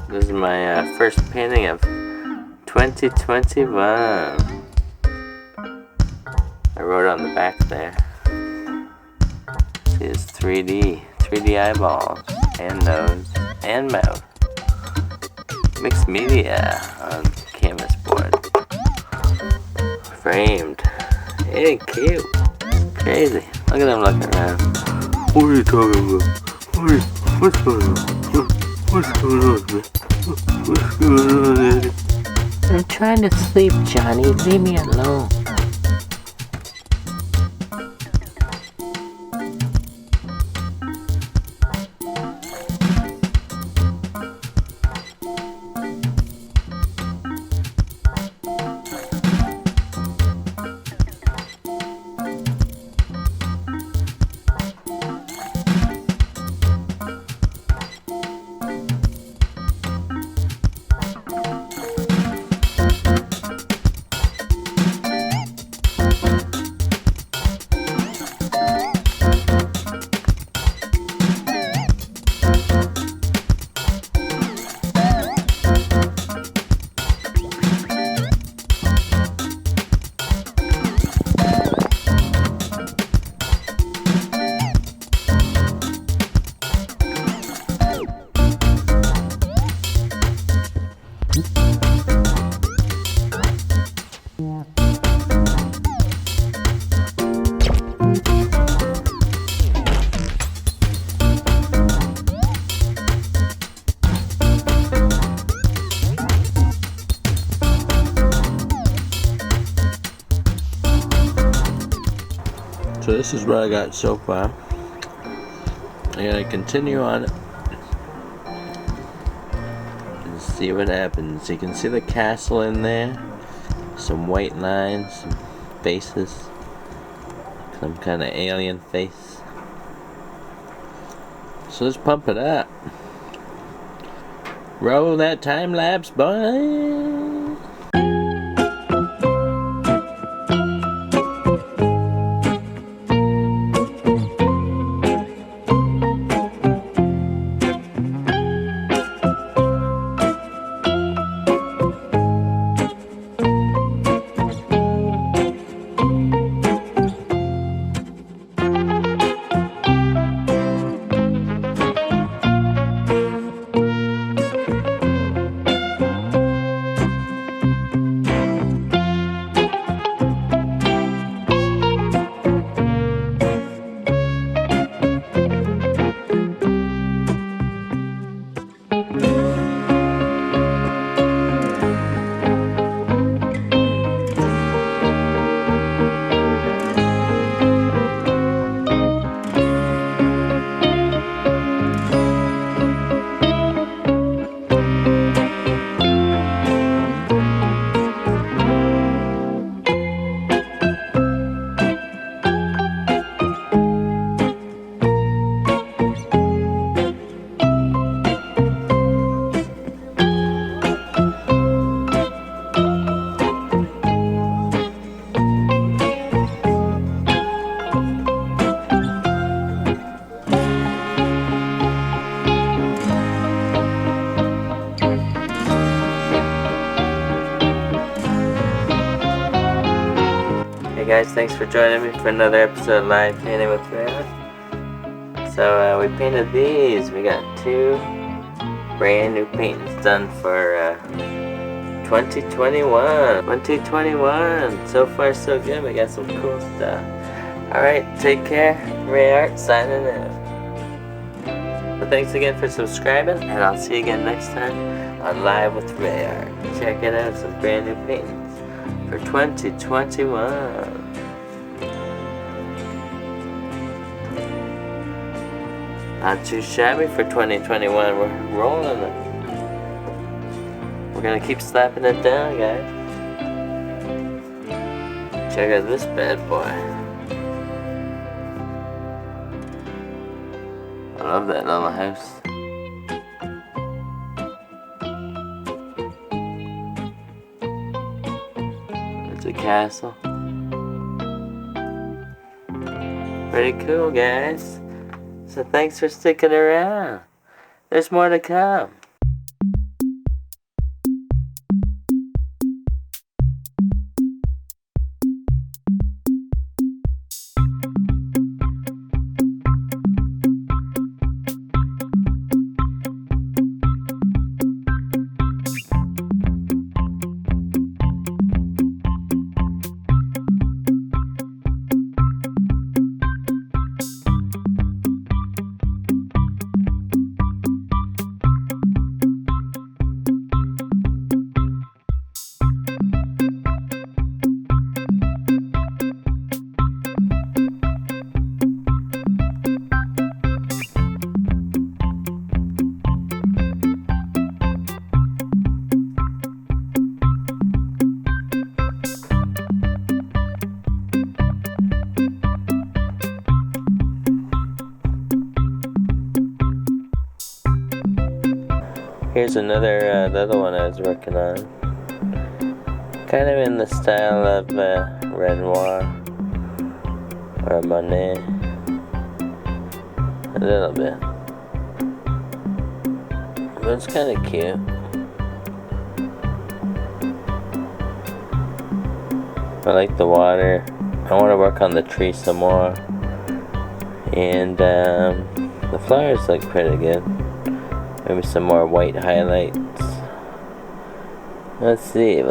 This is my first painting of 2021. I wrote on the back there. See, it's 3D eyeballs, and nose, and mouth. Mixed media on canvas board. Framed. Hey, cute. Crazy. Look at him looking around. What are you talking about? What's going on? What's going on, man? What's going on, Eddie? I'm trying to sleep, Johnny. Leave me alone. So this is what I got so far. I gotta continue on it and see what happens. You can see the castle in there, some white lines, some faces, some kind of alien face. So let's pump it up. Roll that time lapse, boy. Hey guys, thanks for joining me for another episode of Live Painting with RAEART. So we painted these. We got 2 brand new paintings done for 2021. 2021. So far so good. We got some cool stuff. Alright, take care. RAEART signing in. So thanks again for subscribing, and I'll see you again next time on Live with RAEART. Check it out, some brand new paintings for 2021. Not too shabby for 2021. We're rolling it. We're gonna keep slapping it down, guys. Check out this bad boy. I love that little house. It's a castle. Pretty cool, guys. So thanks for sticking around. There's more to come. Here's another, the other one I was working on. Kind of in the style of Renoir or Monet. A little bit. But it's kind of cute. I like the water. I want to work on the tree some more. And the flowers look pretty good. Maybe some more white highlights. Let's see.